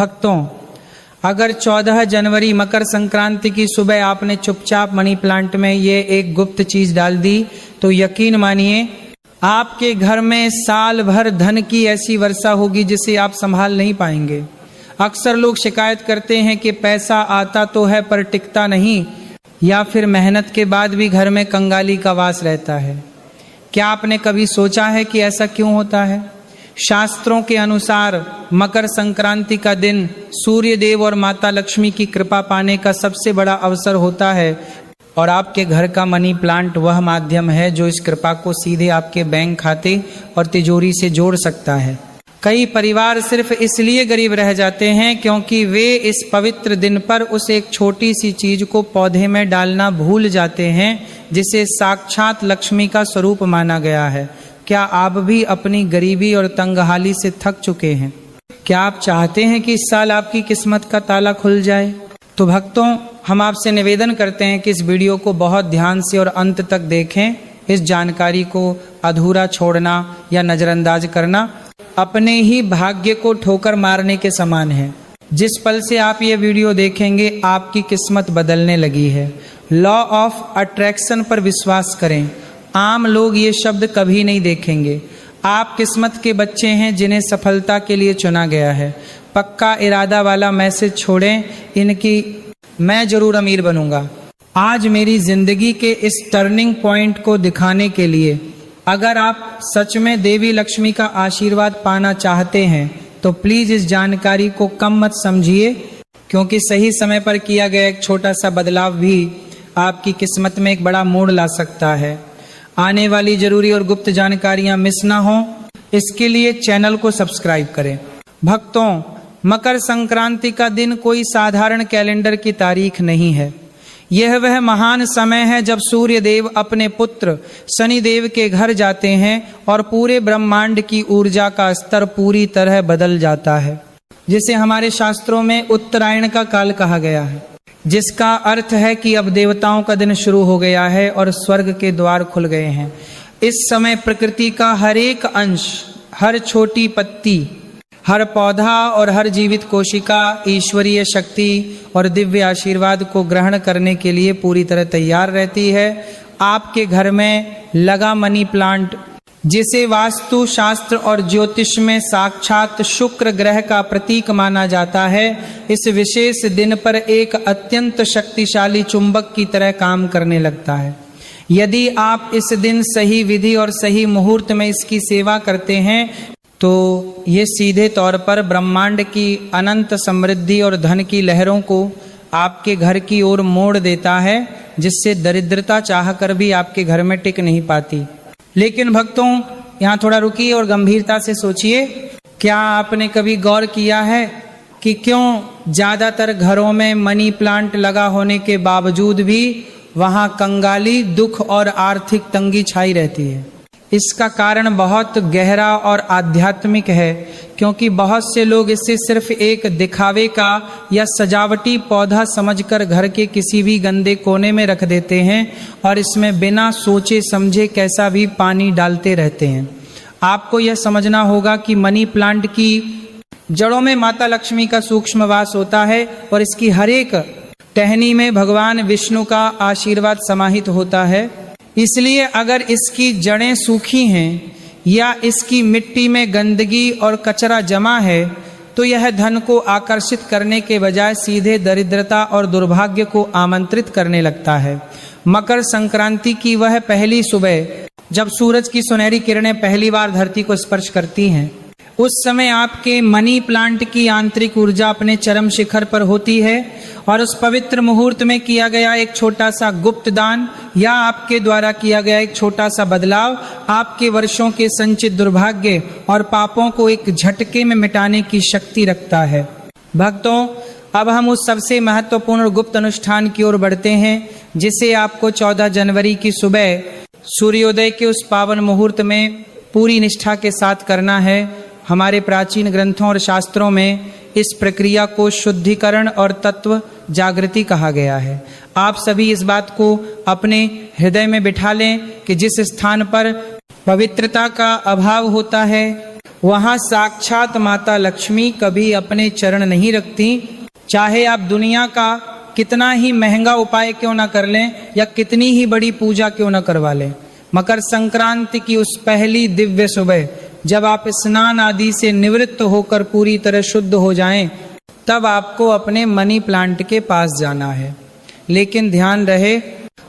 भक्तों, अगर 14 जनवरी मकर संक्रांति की सुबह आपने चुपचाप मनी प्लांट में ये एक गुप्त चीज डाल दी तो यकीन मानिए आपके घर में साल भर धन की ऐसी वर्षा होगी जिसे आप संभाल नहीं पाएंगे। अक्सर लोग शिकायत करते हैं कि पैसा आता तो है पर टिकता नहीं, या फिर मेहनत के बाद भी घर में कंगाली का वास रहता है। क्या आपने कभी सोचा है कि ऐसा क्यों होता है? शास्त्रों के अनुसार मकर संक्रांति का दिन सूर्य देव और माता लक्ष्मी की कृपा पाने का सबसे बड़ा अवसर होता है और आपके घर का मनी प्लांट वह माध्यम है जो इस कृपा को सीधे आपके बैंक खाते और तिजोरी से जोड़ सकता है। कई परिवार सिर्फ इसलिए गरीब रह जाते हैं क्योंकि वे इस पवित्र दिन पर उस एक छोटी सी चीज को पौधे में डालना भूल जाते हैं जिसे साक्षात लक्ष्मी का स्वरूप माना गया है। क्या आप भी अपनी गरीबी और तंगहाली से थक चुके हैं? क्या आप चाहते हैं कि इस साल आपकी किस्मत का ताला खुल जाए? तो भक्तों, हम आपसे निवेदन करते हैं कि इस वीडियो को बहुत ध्यान से और अंत तक देखें। इस जानकारी को अधूरा छोड़ना या नजरअंदाज करना अपने ही भाग्य को ठोकर मारने के समान है। जिस पल से आप ये वीडियो देखेंगे आपकी किस्मत बदलने लगी है। लॉ ऑफ अट्रैक्शन पर विश्वास करें। आम लोग ये शब्द कभी नहीं देखेंगे। आप किस्मत के बच्चे हैं जिन्हें सफलता के लिए चुना गया है। पक्का इरादा वाला मैसेज छोड़ें इनकी मैं जरूर अमीर बनूंगा। आज मेरी जिंदगी के इस टर्निंग पॉइंट को दिखाने के लिए अगर आप सच में देवी लक्ष्मी का आशीर्वाद पाना चाहते हैं तो प्लीज इस जानकारी को कम मत समझिए, क्योंकि सही समय पर किया गया एक छोटा सा बदलाव भी आपकी किस्मत में एक बड़ा मोड़ ला सकता है। आने वाली जरूरी और गुप्त जानकारियां मिस ना हो, इसके लिए चैनल को सब्सक्राइब करें। भक्तों, मकर संक्रांति का दिन कोई साधारण कैलेंडर की तारीख नहीं है। यह वह महान समय है जब सूर्य देव अपने पुत्र शनि देव के घर जाते हैं और पूरे ब्रह्मांड की ऊर्जा का स्तर पूरी तरह बदल जाता है, जिसे हमारे शास्त्रों में उत्तरायण का काल कहा गया है, जिसका अर्थ है कि अब देवताओं का दिन शुरू हो गया है और स्वर्ग के द्वार खुल गए हैं। इस समय प्रकृति का हर एक अंश, हर छोटी पत्ती, हर पौधा और हर जीवित कोशिका ईश्वरीय शक्ति और दिव्य आशीर्वाद को ग्रहण करने के लिए पूरी तरह तैयार रहती है। आपके घर में लगा मनी प्लांट, जिसे वास्तु शास्त्र और ज्योतिष में साक्षात शुक्र ग्रह का प्रतीक माना जाता है, इस विशेष दिन पर एक अत्यंत शक्तिशाली चुंबक की तरह काम करने लगता है। यदि आप इस दिन सही विधि और सही मुहूर्त में इसकी सेवा करते हैं तो ये सीधे तौर पर ब्रह्मांड की अनंत समृद्धि और धन की लहरों को आपके घर की ओर मोड़ देता है, जिससे दरिद्रता चाहकर भी आपके घर में टिक नहीं पाती। लेकिन भक्तों, यहाँ थोड़ा रुकिए और गंभीरता से सोचिए। क्या आपने कभी गौर किया है कि क्यों ज्यादातर घरों में मनी प्लांट लगा होने के बावजूद भी वहां कंगाली, दुख और आर्थिक तंगी छाई रहती है? इसका कारण बहुत गहरा और आध्यात्मिक है, क्योंकि बहुत से लोग इसे सिर्फ एक दिखावे का या सजावटी पौधा समझकर घर के किसी भी गंदे कोने में रख देते हैं और इसमें बिना सोचे समझे कैसा भी पानी डालते रहते हैं। आपको यह समझना होगा कि मनी प्लांट की जड़ों में माता लक्ष्मी का सूक्ष्म वास होता है और इसकी हर एक टहनी में भगवान विष्णु का आशीर्वाद समाहित होता है। इसलिए अगर इसकी जड़ें सूखी हैं या इसकी मिट्टी में गंदगी और कचरा जमा है तो यह धन को आकर्षित करने के बजाय सीधे दरिद्रता और दुर्भाग्य को आमंत्रित करने लगता है। मकर संक्रांति की वह पहली सुबह जब सूरज की सुनहरी किरणें पहली बार धरती को स्पर्श करती हैं, उस समय आपके मनी प्लांट की आंतरिक ऊर्जा अपने चरम शिखर पर होती है और उस पवित्र मुहूर्त में किया गया एक छोटा सा गुप्त दान या आपके द्वारा किया गया एक छोटा सा बदलाव आपके वर्षों के संचित दुर्भाग्य और पापों को एक झटके में मिटाने की शक्ति रखता है। भक्तों, अब हम उस सबसे महत्वपूर्ण और गुप्त अनुष्ठान की ओर बढ़ते हैं जिसे आपको 14 जनवरी की सुबह सूर्योदय के उस पावन मुहूर्त में पूरी निष्ठा के साथ करना है। हमारे प्राचीन ग्रंथों और शास्त्रों में इस प्रक्रिया को शुद्धिकरण और तत्व जागृति कहा गया है। आप सभी इस बात को अपने हृदय में बिठा लें कि जिस स्थान पर पवित्रता का अभाव होता है, वहाँ साक्षात माता लक्ष्मी कभी अपने चरण नहीं रखती। चाहे आप दुनिया का कितना ही महंगा उपाय क्यों ना कर लें या कितनी ही बड़ी पूजा क्यों ना करवा लें, मकर संक्रांति की उस पहली दिव्य सुबह जब आप स्नान आदि से निवृत्त होकर पूरी तरह शुद्ध हो जाएं, तब आपको अपने मनी प्लांट के पास जाना है। लेकिन ध्यान रहे,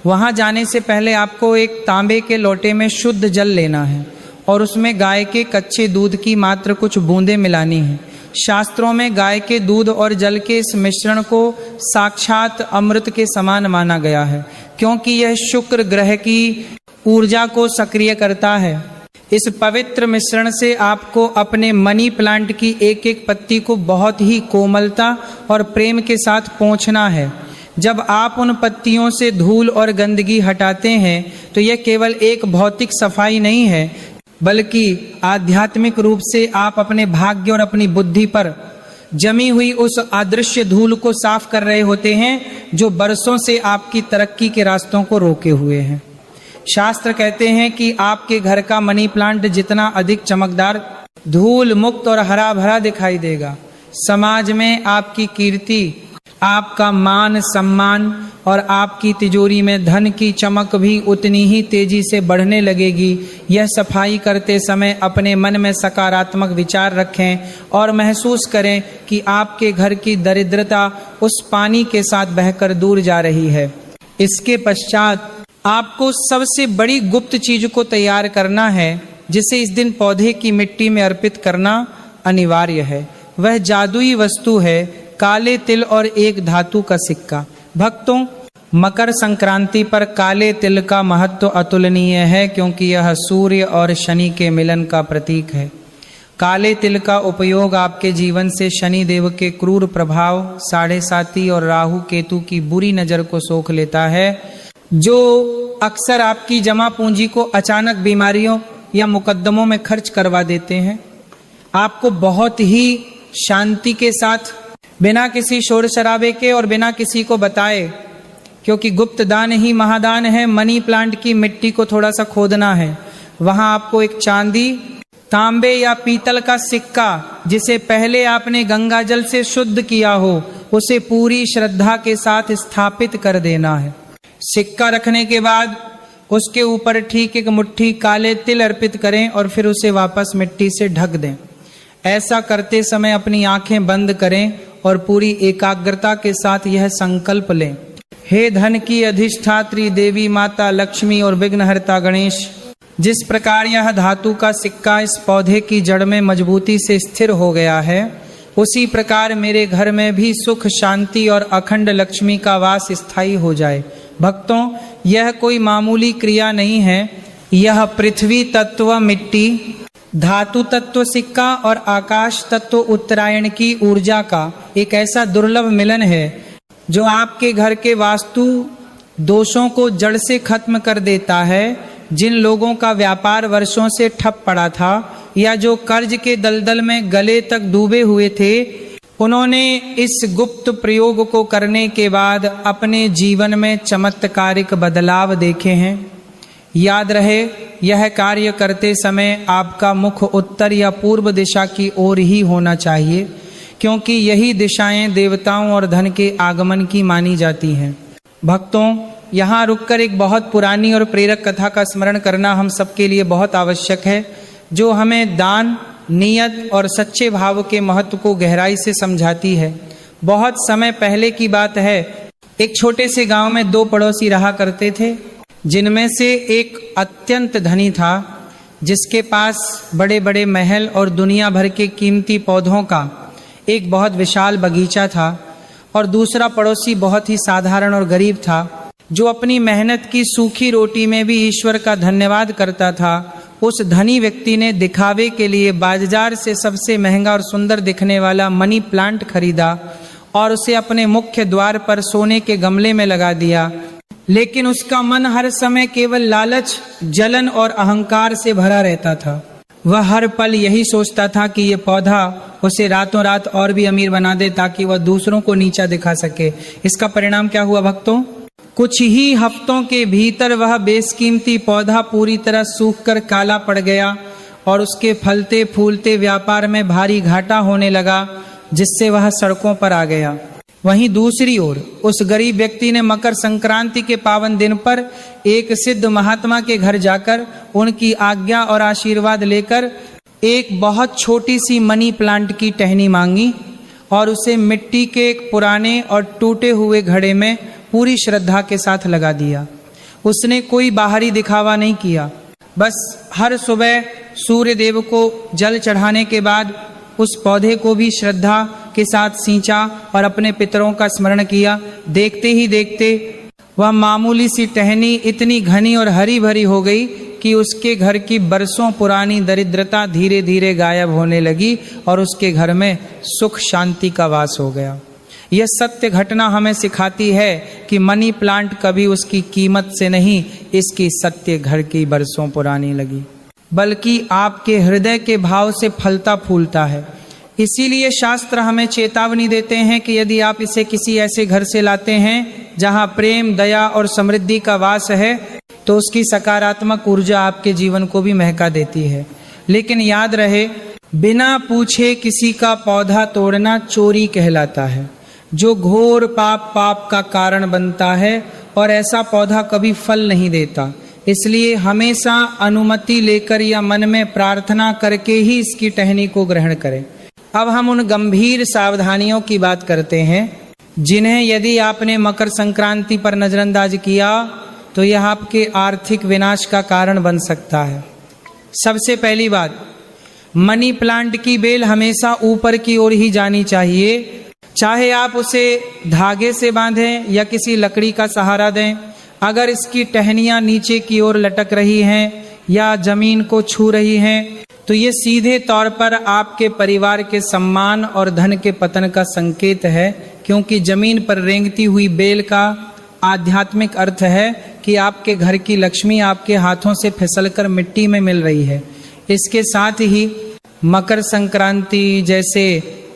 वहां जाने से पहले आपको एक तांबे के लोटे में शुद्ध जल लेना है और उसमें गाय के कच्चे दूध की मात्र कुछ बूंदें मिलानी है। शास्त्रों में गाय के दूध और जल के इस मिश्रण को साक्षात अमृत के समान माना गया है, क्योंकि यह शुक्र ग्रह की ऊर्जा को सक्रिय करता है। इस पवित्र मिश्रण से आपको अपने मनी प्लांट की एक एक पत्ती को बहुत ही कोमलता और प्रेम के साथ पोंछना है। जब आप उन पत्तियों से धूल और गंदगी हटाते हैं तो यह केवल एक भौतिक सफाई नहीं है, बल्कि आध्यात्मिक रूप से आप अपने भाग्य और अपनी बुद्धि पर जमी हुई उस अदृश्य धूल को साफ कर रहे होते हैं जो बरसों से आपकी तरक्की के रास्तों को रोके हुए हैं। शास्त्र कहते हैं कि आपके घर का मनी प्लांट जितना अधिक चमकदार, धूल मुक्त और हरा भरा दिखाई देगा, समाज में आपकी कीर्ति, आपका मान सम्मान और आपकी तिजोरी में धन की चमक भी उतनी ही तेजी से बढ़ने लगेगी। यह सफाई करते समय अपने मन में सकारात्मक विचार रखें और महसूस करें कि आपके घर की दरिद्रता उस पानी के साथ बहकर दूर जा रही है। इसके पश्चात आपको सबसे बड़ी गुप्त चीज को तैयार करना है, जिसे इस दिन पौधे की मिट्टी में अर्पित करना अनिवार्य है। वह जादुई वस्तु है काले तिल और एक धातु का सिक्का। भक्तों, मकर संक्रांति पर काले तिल का महत्व अतुलनीय है, क्योंकि यह सूर्य और शनि के मिलन का प्रतीक है। काले तिल का उपयोग आपके जीवन से शनि देव के क्रूर प्रभाव, साढ़े साती और राहु केतु की बुरी नजर को सोख लेता है, जो अक्सर आपकी जमा पूंजी को अचानक बीमारियों या मुकद्दमों में खर्च करवा देते हैं। आपको बहुत ही शांति के साथ, बिना किसी शोर शराबे के और बिना किसी को बताए, क्योंकि गुप्त दान ही महादान है, मनी प्लांट की मिट्टी को थोड़ा सा खोदना है। वहां आपको एक चांदी, तांबे या पीतल का सिक्का, जिसे पहले आपने गंगा जल से शुद्ध किया हो, उसे पूरी श्रद्धा के साथ स्थापित कर देना है। सिक्का रखने के बाद उसके ऊपर ठीक एक मुट्ठी काले तिल अर्पित करें और फिर उसे वापस मिट्टी से ढक दें। ऐसा करते समय अपनी आंखें बंद करें और पूरी एकाग्रता के साथ यह संकल्प लें, हे धन की अधिष्ठात्री देवी माता लक्ष्मी और विघ्नहर्ता गणेश, जिस प्रकार यह धातु का सिक्का इस पौधे की जड़ में मजबूती से स्थिर हो गया है, उसी प्रकार मेरे घर में भी सुख, शांति और अखंड लक्ष्मी का वास स्थायी हो जाए। भक्तों, यह कोई मामूली क्रिया नहीं है। यह पृथ्वी तत्व मिट्टी, धातु तत्व सिक्का और आकाश तत्व उत्तरायण की ऊर्जा का एक ऐसा दुर्लभ मिलन है जो आपके घर के वास्तु दोषों को जड़ से खत्म कर देता है। जिन लोगों का व्यापार वर्षों से ठप पड़ा था या जो कर्ज के दलदल में गले तक डूबे हुए थे, उन्होंने इस गुप्त प्रयोग को करने के बाद अपने जीवन में चमत्कारिक बदलाव देखे हैं। याद रहे, यह कार्य करते समय आपका मुख उत्तर या पूर्व दिशा की ओर ही होना चाहिए, क्योंकि यही दिशाएं देवताओं और धन के आगमन की मानी जाती हैं। भक्तों, यहाँ रुककर एक बहुत पुरानी और प्रेरक कथा का स्मरण करना हम सबके लिए बहुत आवश्यक है, जो हमें दान, नियत और सच्चे भाव के महत्व को गहराई से समझाती है। बहुत समय पहले की बात है, एक छोटे से गांव में दो पड़ोसी रहा करते थे, जिनमें से एक अत्यंत धनी था, जिसके पास बड़े बड़े महल और दुनिया भर के कीमती पौधों का एक बहुत विशाल बगीचा था, और दूसरा पड़ोसी बहुत ही साधारण और गरीब था, जो अपनी मेहनत की सूखी रोटी में भी ईश्वर का धन्यवाद करता था। उस धनी व्यक्ति ने दिखावे के लिए बाजार से सबसे महंगा और सुंदर दिखने वाला मनी प्लांट खरीदा और उसे अपने मुख्य द्वार पर सोने के गमले में लगा दिया। लेकिन उसका मन हर समय केवल लालच, जलन और अहंकार से भरा रहता था। वह हर पल यही सोचता था कि ये पौधा उसे रातों रात और भी अमीर बना दे, ताकि वह दूसरों को नीचा दिखा सके। इसका परिणाम क्या हुआ भक्तों? कुछ ही हफ्तों के भीतर वह बेशकीमती पौधा पूरी तरह सूखकर काला पड़ गया और उसके फलते फूलते व्यापार में भारी घाटा होने लगा, जिससे वह सड़कों पर आ गया। वहीं दूसरी ओर उस गरीब व्यक्ति ने मकर संक्रांति के पावन दिन पर एक सिद्ध महात्मा के घर जाकर उनकी आज्ञा और आशीर्वाद लेकर एक बहुत छोटी सी मनी प्लांट की टहनी मांगी और उसे मिट्टी के एक पुराने और टूटे हुए घड़े में पूरी श्रद्धा के साथ लगा दिया। उसने कोई बाहरी दिखावा नहीं किया, बस हर सुबह सूर्य देव को जल चढ़ाने के बाद उस पौधे को भी श्रद्धा के साथ सींचा और अपने पितरों का स्मरण किया। देखते ही देखते वह मामूली सी टहनी इतनी घनी और हरी भरी हो गई कि उसके घर की बरसों पुरानी दरिद्रता धीरे धीरे गायब होने लगी और उसके घर में सुख शांति का वास हो गया। यह सत्य घटना हमें सिखाती है कि मनी प्लांट कभी उसकी कीमत से नहीं, इसकी सत्य घर की बरसों पुरानी लगी, बल्कि आपके हृदय के भाव से फलता फूलता है। इसीलिए शास्त्र हमें चेतावनी देते हैं कि यदि आप इसे किसी ऐसे घर से लाते हैं जहां प्रेम, दया और समृद्धि का वास है, तो उसकी सकारात्मक ऊर्जा आपके जीवन को भी महका देती है। लेकिन याद रहे, बिना पूछे किसी का पौधा तोड़ना चोरी कहलाता है, जो घोर पाप का कारण बनता है और ऐसा पौधा कभी फल नहीं देता। इसलिए हमेशा अनुमति लेकर या मन में प्रार्थना करके ही इसकी टहनी को ग्रहण करें। अब हम उन गंभीर सावधानियों की बात करते हैं जिन्हें यदि आपने मकर संक्रांति पर नजरअंदाज किया तो यह आपके आर्थिक विनाश का कारण बन सकता है। सबसे पहली बात, मनी प्लांट की बेल हमेशा ऊपर की ओर ही जानी चाहिए, चाहे आप उसे धागे से बांधें या किसी लकड़ी का सहारा दें। अगर इसकी टहनियां नीचे की ओर लटक रही हैं या जमीन को छू रही हैं, तो ये सीधे तौर पर आपके परिवार के सम्मान और धन के पतन का संकेत है, क्योंकि जमीन पर रेंगती हुई बेल का आध्यात्मिक अर्थ है कि आपके घर की लक्ष्मी आपके हाथों से फिसलकर मिट्टी में मिल रही है। इसके साथ ही मकर संक्रांति जैसे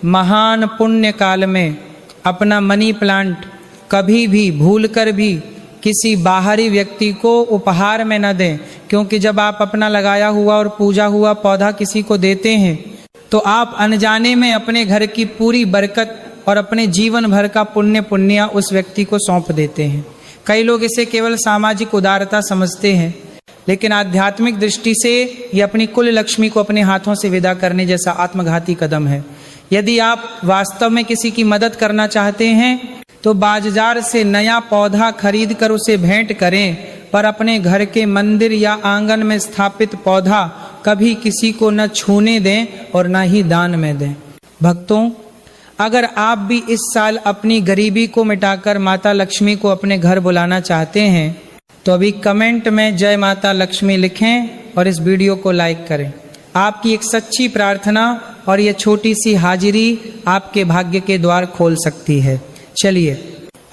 महान पुण्य काल में अपना मनी प्लांट कभी भी भूलकर भी किसी बाहरी व्यक्ति को उपहार में न दें, क्योंकि जब आप अपना लगाया हुआ और पूजा हुआ पौधा किसी को देते हैं तो आप अनजाने में अपने घर की पूरी बरकत और अपने जीवन भर का पुण्य उस व्यक्ति को सौंप देते हैं। कई लोग इसे केवल सामाजिक उदारता समझते हैं, लेकिन आध्यात्मिक दृष्टि से ये अपनी कुल लक्ष्मी को अपने हाथों से विदा करने जैसा आत्मघाती कदम है। यदि आप वास्तव में किसी की मदद करना चाहते हैं तो बाजार से नया पौधा खरीद कर उसे भेंट करें, पर अपने घर के मंदिर या आंगन में स्थापित पौधा कभी किसी को न छूने दें और न ही दान में दें। भक्तों, अगर आप भी इस साल अपनी गरीबी को मिटाकर माता लक्ष्मी को अपने घर बुलाना चाहते हैं तो अभी कमेंट में जय माता लक्ष्मी लिखें और इस वीडियो को लाइक करें। आपकी एक सच्ची प्रार्थना और यह छोटी सी हाजिरी आपके भाग्य के द्वार खोल सकती है। चलिए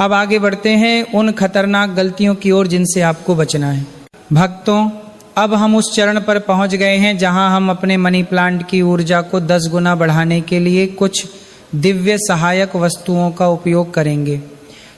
अब आगे बढ़ते हैं उन खतरनाक गलतियों की ओर जिनसे आपको बचना है। भक्तों, अब हम उस चरण पर पहुंच गए हैं जहां हम अपने मनी प्लांट की ऊर्जा को 10 गुना बढ़ाने के लिए कुछ दिव्य सहायक वस्तुओं का उपयोग करेंगे।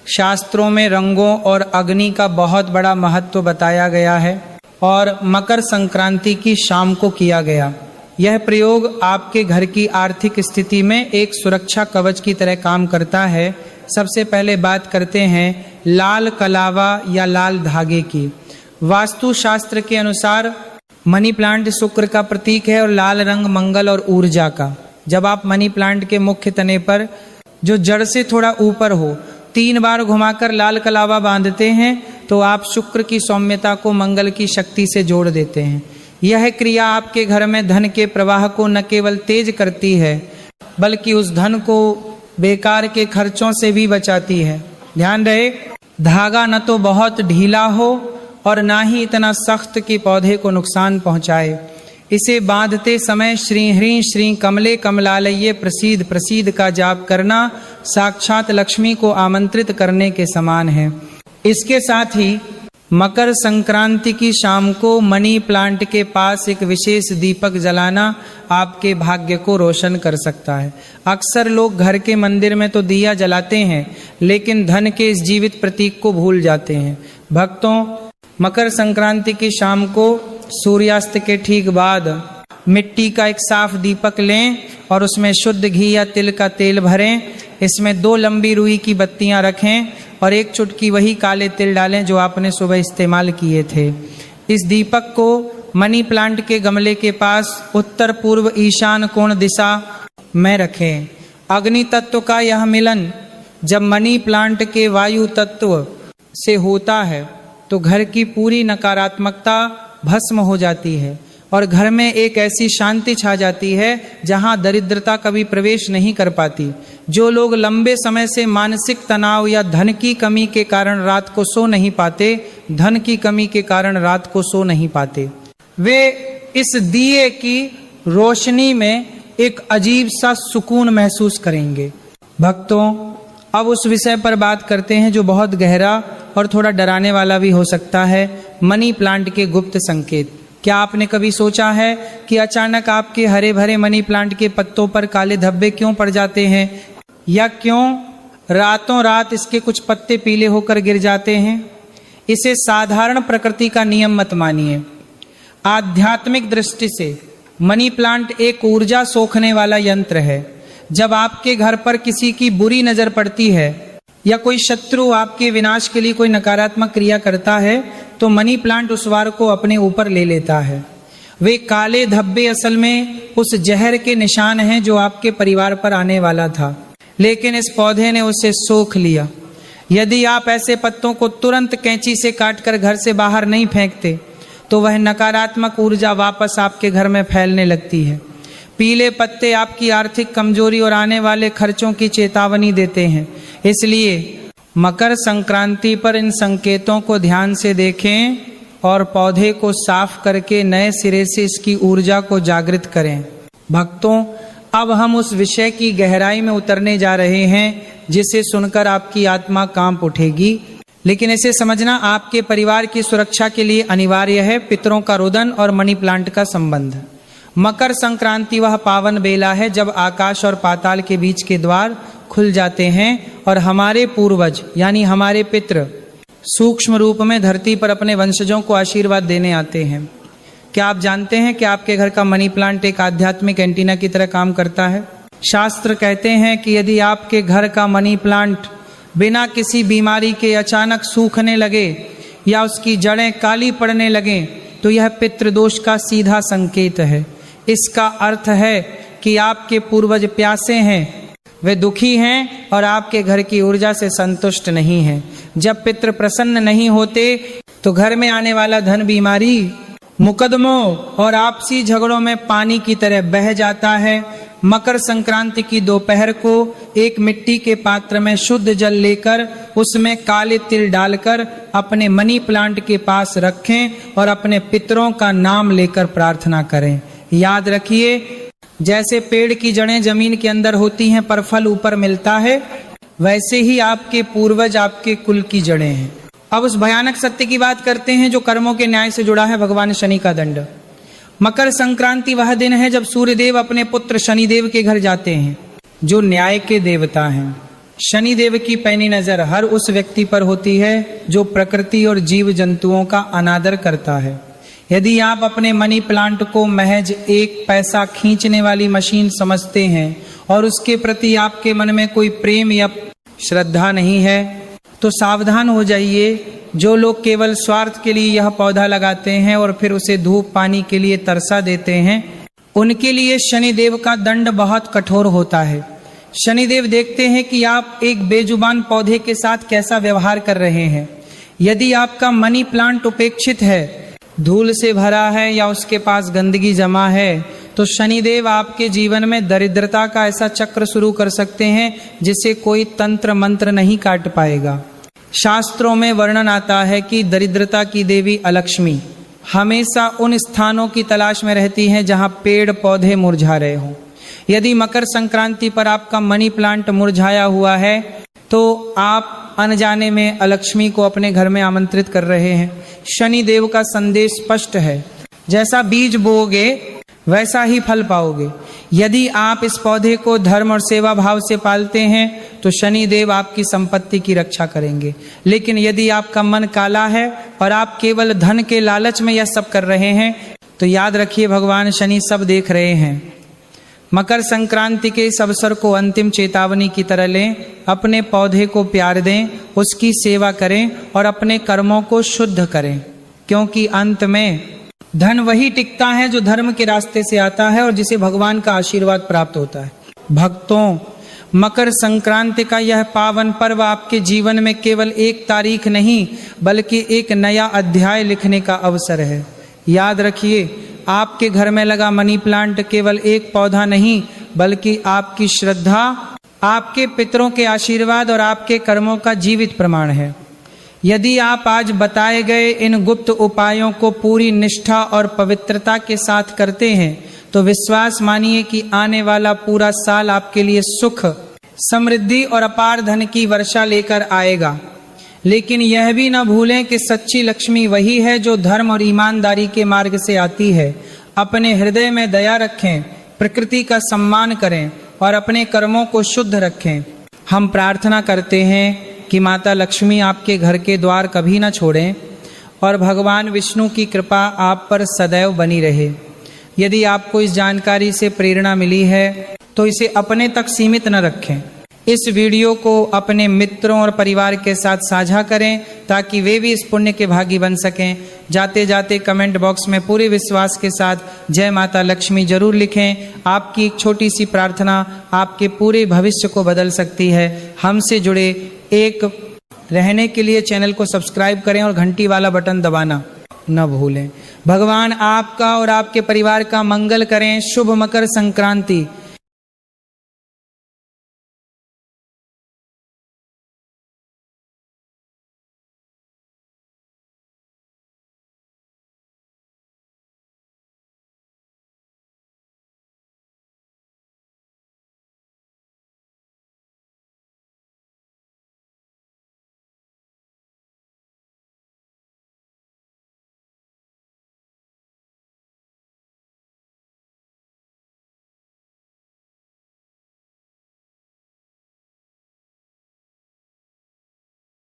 शास्त्रों में रंगों और अग्नि का बहुत बड़ा महत्व बताया गया है और मकर संक्रांति की शाम को किया गया। यह प्रयोग आपके घर की आर्थिक स्थिति में एक सुरक्षा कवच की तरह काम करता है। सबसे पहले बात करते हैं लाल कलावा या लाल धागे की। वास्तु शास्त्र के अनुसार मनी प्लांट शुक्र का प्रतीक है और लाल रंग मंगल और ऊर्जा का। जब आप मनी प्लांट के मुख्य तने पर जो जड़ से थोड़ा ऊपर हो 3 बार घुमाकर लाल कलावा बांधते हैं तो आप शुक्र की सौम्यता को मंगल की शक्ति से जोड़ देते हैं। यह क्रिया आपके घर में धन के प्रवाह को न केवल तेज करती है बल्कि उस धन को बेकार के खर्चों से भी बचाती है। ध्यान रहे, धागा न तो बहुत ढीला हो और ना ही इतना सख्त कि पौधे को नुकसान पहुंचाए। इसे बांधते समय श्री ह्रीं श्री कमले कमलालये प्रसीद प्रसीद का जाप करना साक्षात लक्ष्मी को आमंत्रित करने के समान है। इसके साथ ही मकर संक्रांति की शाम को मनी प्लांट के पास एक विशेष दीपक जलाना आपके भाग्य को रोशन कर सकता है। अक्सर लोग घर के मंदिर में तो दिया जलाते हैं लेकिन धन के इस जीवित प्रतीक को भूल जाते हैं। भक्तों, मकर संक्रांति की शाम को सूर्यास्त के ठीक बाद मिट्टी का एक साफ दीपक लें और उसमें शुद्ध घी या तिल का तेल भरें, इसमें 2 लंबी रुई की बत्तियां रखें और 1 चुटकी वही काले तिल डालें जो आपने सुबह इस्तेमाल किए थे। इस दीपक को मनी प्लांट के गमले के पास उत्तर पूर्व ईशान कोण दिशा में रखें। अग्नि तत्व का यह मिलन जब मनी प्लांट के वायु तत्व से होता है तो घर की पूरी नकारात्मकता भस्म हो जाती है और घर में एक ऐसी शांति छा जाती है जहां दरिद्रता कभी प्रवेश नहीं कर पाती। जो लोग लंबे समय से मानसिक तनाव या धन की कमी के कारण रात को सो नहीं पाते, धन की कमी के कारण रात को सो नहीं पाते, वे इस दिए की रोशनी में एक अजीब सा सुकून महसूस करेंगे। भक्तों, अब उस विषय पर बात करते हैं जो बहुत गहरा और थोड़ा डराने वाला भी हो सकता है, मनी प्लांट के गुप्त संकेत। क्या आपने कभी सोचा है कि अचानक आपके हरे भरे मनी प्लांट के पत्तों पर काले धब्बे क्यों पड़ जाते हैं, या क्यों रातों रात इसके कुछ पत्ते पीले होकर गिर जाते हैं? इसे साधारण प्रकृति का नियम मत मानिए। आध्यात्मिक दृष्टि से मनी प्लांट एक ऊर्जा सोखने वाला यंत्र है। जब आपके घर पर किसी की बुरी नजर पड़ती है या कोई शत्रु आपके विनाश के लिए कोई नकारात्मक क्रिया करता है तो मनी प्लांट उस वार को अपने ऊपर ले लेता है। वे काले धब्बे असल में उस जहर के निशान हैं जो आपके परिवार पर आने वाला था, लेकिन इस पौधे ने उसे सोख लिया। यदि आप ऐसे पत्तों को तुरंत कैंची से काटकर घर से बाहर नहीं फेंकते तो वह नकारात्मक ऊर्जा वापस आपके घर में फैलने लगती है। पीले पत्ते आपकी आर्थिक कमजोरी और आने वाले खर्चों की चेतावनी देते हैं। इसलिए मकर संक्रांति पर इन संकेतों को ध्यान से देखें और पौधे को साफ करके नए सिरे से इसकी ऊर्जा को जागृत करें। भक्तों, अब हम उस विषय की गहराई में उतरने जा रहे हैं जिसे सुनकर आपकी आत्मा कांप उठेगी, लेकिन इसे समझना आपके परिवार की सुरक्षा के लिए अनिवार्य है। पितरों का रुदन और मनी प्लांट का संबंध। मकर संक्रांति वह पावन बेला है जब आकाश और पाताल के बीच के द्वार खुल जाते हैं और हमारे पूर्वज यानी हमारे पितृ सूक्ष्म रूप में धरती पर अपने वंशजों को आशीर्वाद देने आते हैं। क्या आप जानते हैं कि आपके घर का मनी प्लांट एक आध्यात्मिक एंटीना की तरह काम करता है? शास्त्र कहते हैं कि यदि आपके घर का मनी प्लांट बिना किसी बीमारी के अचानक सूखने लगे या उसकी जड़ें काली पड़ने लगे तो यह पितृदोष का सीधा संकेत है। इसका अर्थ है कि आपके पूर्वज प्यासे हैं, वे दुखी हैं और आपके घर की ऊर्जा से संतुष्ट नहीं हैं। जब पितृ प्रसन्न नहीं होते तो घर में आने वाला धन, बीमारी, मुकदमों और आपसी झगड़ों में पानी की तरह बह जाता है। मकर संक्रांति की दोपहर को एक मिट्टी के पात्र में शुद्ध जल लेकर उसमें काले तिल डालकर अपने मनी प्लांट के पास रखें और अपने पितरों का नाम लेकर प्रार्थना करें। याद रखिए, जैसे पेड़ की जड़ें जमीन के अंदर होती हैं पर फल ऊपर मिलता है, वैसे ही आपके पूर्वज आपके कुल की जड़ें हैं। अब उस भयानक सत्य की बात करते हैं जो कर्मों के न्याय से जुड़ा है, भगवान शनि का दंड। मकर संक्रांति वह दिन है जब सूर्यदेव अपने पुत्र शनिदेव के घर जाते हैं जो न्याय के देवता हैं। शनिदेव की पैनी नजर हर उस व्यक्ति पर होती है जो प्रकृति और जीव जंतुओं का अनादर करता है। यदि आप अपने मनी प्लांट को महज एक पैसा खींचने वाली मशीन समझते हैं और उसके प्रति आपके मन में कोई प्रेम या श्रद्धा नहीं है तो सावधान हो जाइए। जो लोग केवल स्वार्थ के लिए यह पौधा लगाते हैं और फिर उसे धूप पानी के लिए तरसा देते हैं, उनके लिए शनिदेव का दंड बहुत कठोर होता है। शनिदेव देखते हैं कि आप एक बेजुबान पौधे के साथ कैसा व्यवहार कर रहे हैं। यदि आपका मनी प्लांट उपेक्षित है, धूल से भरा है या उसके पास गंदगी जमा है तो शनिदेव आपके जीवन में दरिद्रता का ऐसा चक्र शुरू कर सकते हैं जिसे कोई तंत्र मंत्र नहीं काट पाएगा। शास्त्रों में वर्णन आता है कि दरिद्रता की देवी अलक्ष्मी हमेशा उन स्थानों की तलाश में रहती हैं जहां पेड़ पौधे मुरझा रहे हों। यदि मकर संक्रांति पर आपका मनी प्लांट मुरझाया हुआ है तो आप अनजाने में अलक्ष्मी को अपने घर में आमंत्रित कर रहे हैं। शनि देव का संदेश स्पष्ट है, जैसा बीज बोओगे वैसा ही फल पाओगे। यदि आप इस पौधे को धर्म और सेवा भाव से पालते हैं तो शनि देव आपकी संपत्ति की रक्षा करेंगे। लेकिन यदि आपका मन काला है और आप केवल धन के लालच में यह सब कर रहे हैं तो याद रखिए भगवान शनि सब देख रहे हैं। मकर संक्रांति के इस अवसर को अंतिम चेतावनी की तरह लें, अपने पौधे को प्यार दें, उसकी सेवा करें और अपने कर्मों को शुद्ध करें, क्योंकि अंत में धन वही टिकता है जो धर्म के रास्ते से आता है और जिसे भगवान का आशीर्वाद प्राप्त होता है। भक्तों, मकर संक्रांति का यह पावन पर्व आपके जीवन में केवल एक तारीख नहीं बल्कि एक नया अध्याय लिखने का अवसर है। याद रखिए, आपके घर में लगा मनी प्लांट केवल एक पौधा नहीं बल्कि आपकी श्रद्धा, आपके पितरों के आशीर्वाद और आपके कर्मों का जीवित प्रमाण है। यदि आप आज बताए गए इन गुप्त उपायों को पूरी निष्ठा और पवित्रता के साथ करते हैं तो विश्वास मानिए कि आने वाला पूरा साल आपके लिए सुख, समृद्धि और अपार धन की वर्षा लेकर आएगा। लेकिन यह भी न भूलें कि सच्ची लक्ष्मी वही है जो धर्म और ईमानदारी के मार्ग से आती है। अपने हृदय में दया रखें, प्रकृति का सम्मान करें और अपने कर्मों को शुद्ध रखें। हम प्रार्थना करते हैं कि माता लक्ष्मी आपके घर के द्वार कभी न छोड़ें और भगवान विष्णु की कृपा आप पर सदैव बनी रहे। यदि आपको इस जानकारी से प्रेरणा मिली है तो इसे अपने तक सीमित न रखें। इस वीडियो को अपने मित्रों और परिवार के साथ साझा करें ताकि वे भी इस पुण्य के भागी बन सकें। जाते जाते कमेंट बॉक्स में पूरे विश्वास के साथ जय माता लक्ष्मी जरूर लिखें। आपकी एक छोटी सी प्रार्थना आपके पूरे भविष्य को बदल सकती है। हमसे जुड़े एक रहने के लिए चैनल को सब्सक्राइब करें और घंटी वाला बटन दबाना न भूलें। भगवान आपका और आपके परिवार का मंगल करें। शुभ मकर संक्रांति।